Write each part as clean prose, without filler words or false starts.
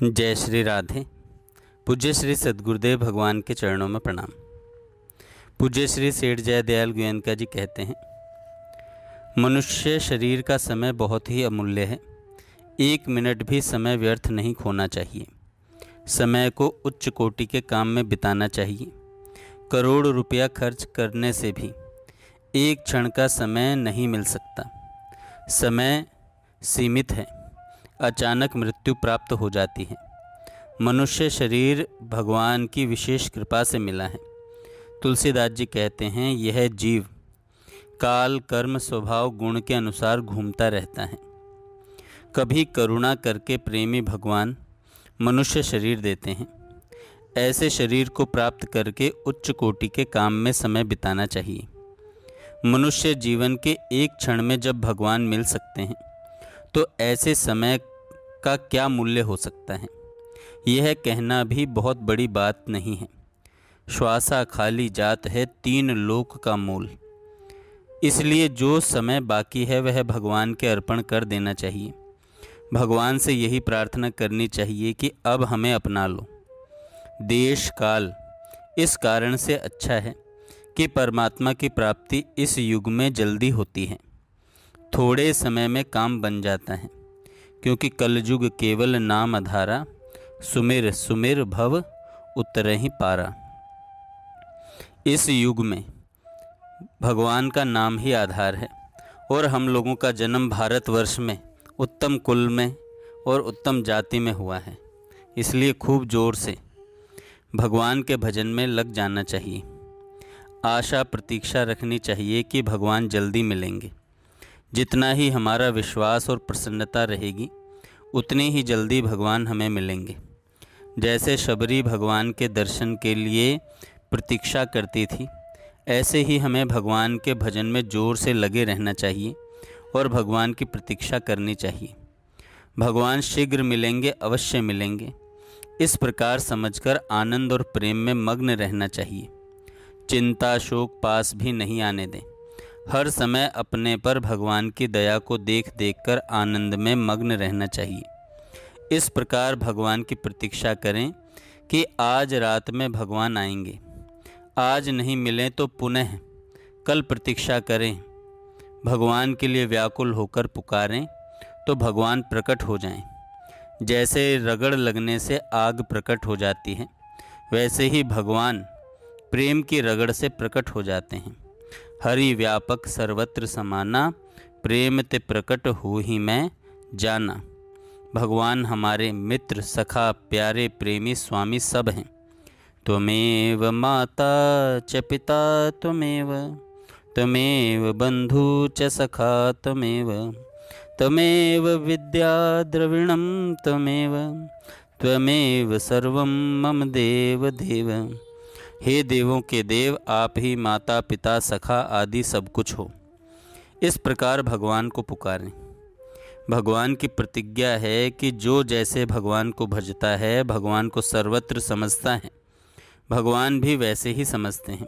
जय श्री राधे। पूज्य श्री सद्गुरुदेव भगवान के चरणों में प्रणाम। पूज्य श्री सेठ जय दयाल गोयनका जी कहते हैं, मनुष्य शरीर का समय बहुत ही अमूल्य है। 1 मिनट भी समय व्यर्थ नहीं खोना चाहिए। समय को उच्च कोटि के काम में बिताना चाहिए। करोड़ रुपया खर्च करने से भी एक क्षण का समय नहीं मिल सकता। समय सीमित है, अचानक मृत्यु प्राप्त हो जाती है। मनुष्य शरीर भगवान की विशेष कृपा से मिला है। तुलसीदास जी कहते हैं, यह जीव काल कर्म स्वभाव गुण के अनुसार घूमता रहता है। कभी करुणा करके प्रेमी भगवान मनुष्य शरीर देते हैं। ऐसे शरीर को प्राप्त करके उच्च कोटि के काम में समय बिताना चाहिए। मनुष्य जीवन के एक क्षण में जब भगवान मिल सकते हैं तो ऐसे समय का क्या मूल्य हो सकता है, यह कहना भी बहुत बड़ी बात नहीं है। श्वासा खाली जात है 3 लोक का मूल। इसलिए जो समय बाकी है वह भगवान के अर्पण कर देना चाहिए। भगवान से यही प्रार्थना करनी चाहिए कि अब हमें अपना लो। देश काल इस कारण से अच्छा है कि परमात्मा की प्राप्ति इस युग में जल्दी होती है। थोड़े समय में काम बन जाता है, क्योंकि कलयुग केवल नाम आधारा। सुमिर सुमिर भव उतरहि पारा। इस युग में भगवान का नाम ही आधार है और हम लोगों का जन्म भारतवर्ष में उत्तम कुल में और उत्तम जाति में हुआ है। इसलिए खूब जोर से भगवान के भजन में लग जाना चाहिए। आशा प्रतीक्षा रखनी चाहिए कि भगवान जल्दी मिलेंगे। जितना ही हमारा विश्वास और प्रसन्नता रहेगी उतनी ही जल्दी भगवान हमें मिलेंगे। जैसे शबरी भगवान के दर्शन के लिए प्रतीक्षा करती थी, ऐसे ही हमें भगवान के भजन में जोर से लगे रहना चाहिए और भगवान की प्रतीक्षा करनी चाहिए। भगवान शीघ्र मिलेंगे, अवश्य मिलेंगे। इस प्रकार समझकर आनंद और प्रेम में मग्न रहना चाहिए। चिंता शोक पास भी नहीं आने दें। हर समय अपने पर भगवान की दया को देख देखकर आनंद में मग्न रहना चाहिए। इस प्रकार भगवान की प्रतीक्षा करें कि आज रात में भगवान आएंगे। आज नहीं मिलें तो पुनः कल प्रतीक्षा करें। भगवान के लिए व्याकुल होकर पुकारें तो भगवान प्रकट हो जाएं। जैसे रगड़ लगने से आग प्रकट हो जाती है, वैसे ही भगवान प्रेम की रगड़ से प्रकट हो जाते हैं। हरि व्यापक सर्वत्र समाना, प्रेम ते प्रकट हो ही मैं जाना। भगवान हमारे मित्र सखा प्यारे प्रेमी स्वामी सब हैं। त्वमेव माता च पिता त्वमेव, त्वमेव बंधु च सखा त्वमेव, त्वमेव विद्या द्रविणं त्वमेव, त्वमेव सर्वं मम देव देव। हे देवों के देव, आप ही माता पिता सखा आदि सब कुछ हो। इस प्रकार भगवान को पुकारें। भगवान की प्रतिज्ञा है कि जो जैसे भगवान को भजता है, भगवान को सर्वत्र समझता है, भगवान भी वैसे ही समझते हैं।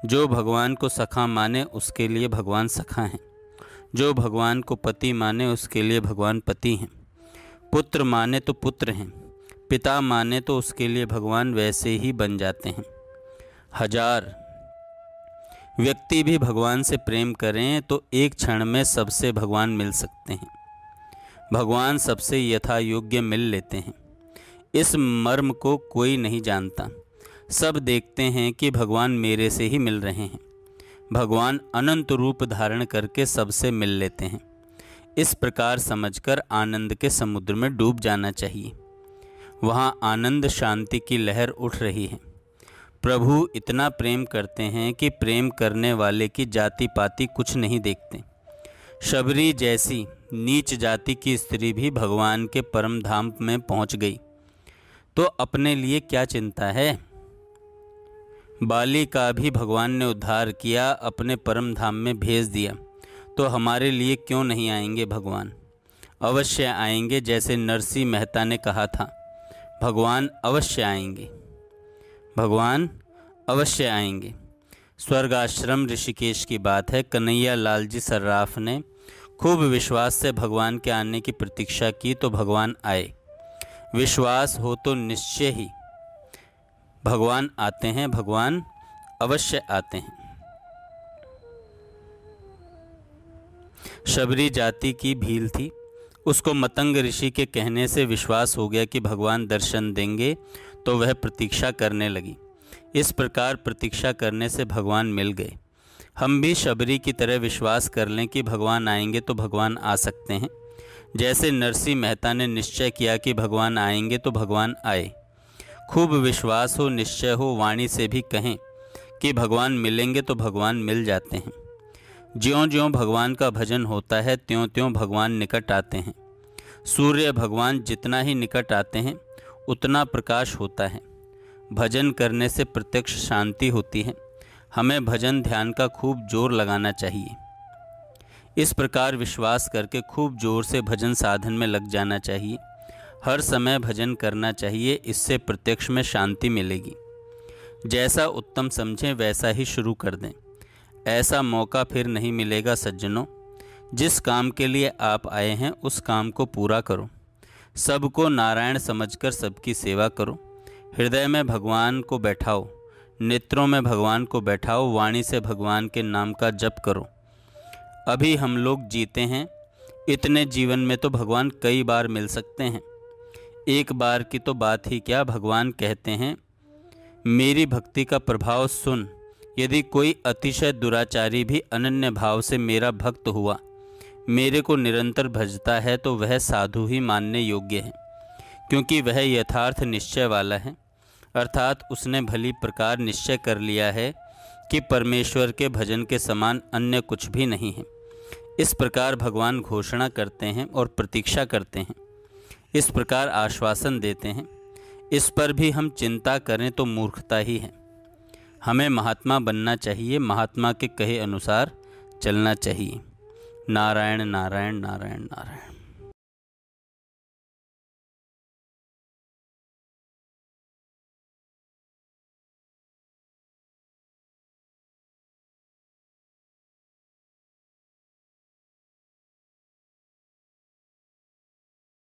जो भगवान को सखा माने उसके लिए भगवान सखा हैं। जो भगवान को पति माने उसके लिए भगवान पति हैं। पुत्र माने तो पुत्र हैं। पिता माने तो उसके लिए भगवान वैसे ही बन जाते हैं। 1000 व्यक्ति भी भगवान से प्रेम करें तो एक क्षण में सबसे भगवान मिल सकते हैं। भगवान सबसे यथा योग्य मिल लेते हैं। इस मर्म को कोई नहीं जानता। सब देखते हैं कि भगवान मेरे से ही मिल रहे हैं। भगवान अनंत रूप धारण करके सबसे मिल लेते हैं। इस प्रकार समझकर आनंद के समुद्र में डूब जाना चाहिए। वहाँ आनंद शांति की लहर उठ रही है। प्रभु इतना प्रेम करते हैं कि प्रेम करने वाले की जाति पाति कुछ नहीं देखते। शबरी जैसी नीच जाति की स्त्री भी भगवान के परम धाम में पहुंच गई तो अपने लिए क्या चिंता है। बाली का भी भगवान ने उद्धार किया, अपने परम धाम में भेज दिया, तो हमारे लिए क्यों नहीं आएंगे भगवान। अवश्य आएंगे। जैसे नरसिंह मेहता ने कहा था, भगवान अवश्य आएंगे, भगवान अवश्य आएंगे। स्वर्ग आश्रम ऋषिकेश की बात है। कन्हैया लाल जी सर्राफ ने खूब विश्वास से भगवान के आने की प्रतीक्षा की तो भगवान आए। विश्वास हो तो निश्चय ही भगवान आते हैं, भगवान अवश्य आते हैं। शबरी जाति की भील थी। उसको मतंग ऋषि के कहने से विश्वास हो गया कि भगवान दर्शन देंगे, तो वह प्रतीक्षा करने लगी। इस प्रकार प्रतीक्षा करने से भगवान मिल गए। हम भी शबरी की तरह विश्वास कर लें कि भगवान आएंगे तो भगवान आ सकते हैं। जैसे नरसिंह मेहता ने निश्चय किया कि भगवान आएंगे तो भगवान आए। खूब विश्वास हो, निश्चय हो, वाणी से भी कहें कि भगवान मिलेंगे तो भगवान मिल जाते हैं। ज्यों ज्यों भगवान का भजन होता है त्यों त्यों भगवान निकट आते हैं। सूर्य भगवान जितना ही निकट आते हैं उतना प्रकाश होता है। भजन करने से प्रत्यक्ष शांति होती है। हमें भजन ध्यान का खूब जोर लगाना चाहिए। इस प्रकार विश्वास करके खूब जोर से भजन साधन में लग जाना चाहिए। हर समय भजन करना चाहिए, इससे प्रत्यक्ष में शांति मिलेगी। जैसा उत्तम समझें वैसा ही शुरू कर दें। ऐसा मौका फिर नहीं मिलेगा सज्जनों। जिस काम के लिए आप आए हैं उस काम को पूरा करो। सबको नारायण समझकर सबकी सेवा करो। हृदय में भगवान को बैठाओ, नेत्रों में भगवान को बैठाओ, वाणी से भगवान के नाम का जप करो। अभी हम लोग जीते हैं, इतने जीवन में तो भगवान कई बार मिल सकते हैं। एक बार की तो बात ही क्या, भगवान कहते हैं मेरी भक्ति का प्रभाव सुन। यदि कोई अतिशय दुराचारी भी अनन्य भाव से मेरा भक्त हुआ, मेरे को निरंतर भजता है, तो वह साधु ही मानने योग्य है, क्योंकि वह यथार्थ निश्चय वाला है। अर्थात उसने भली प्रकार निश्चय कर लिया है कि परमेश्वर के भजन के समान अन्य कुछ भी नहीं है। इस प्रकार भगवान घोषणा करते हैं और प्रतीक्षा करते हैं। इस प्रकार आश्वासन देते हैं। इस पर भी हम चिंता करें तो मूर्खता ही है। हमें महात्मा बनना चाहिए, महात्मा के कहे अनुसार चलना चाहिए। नारायण नारायण नारायण नारायण।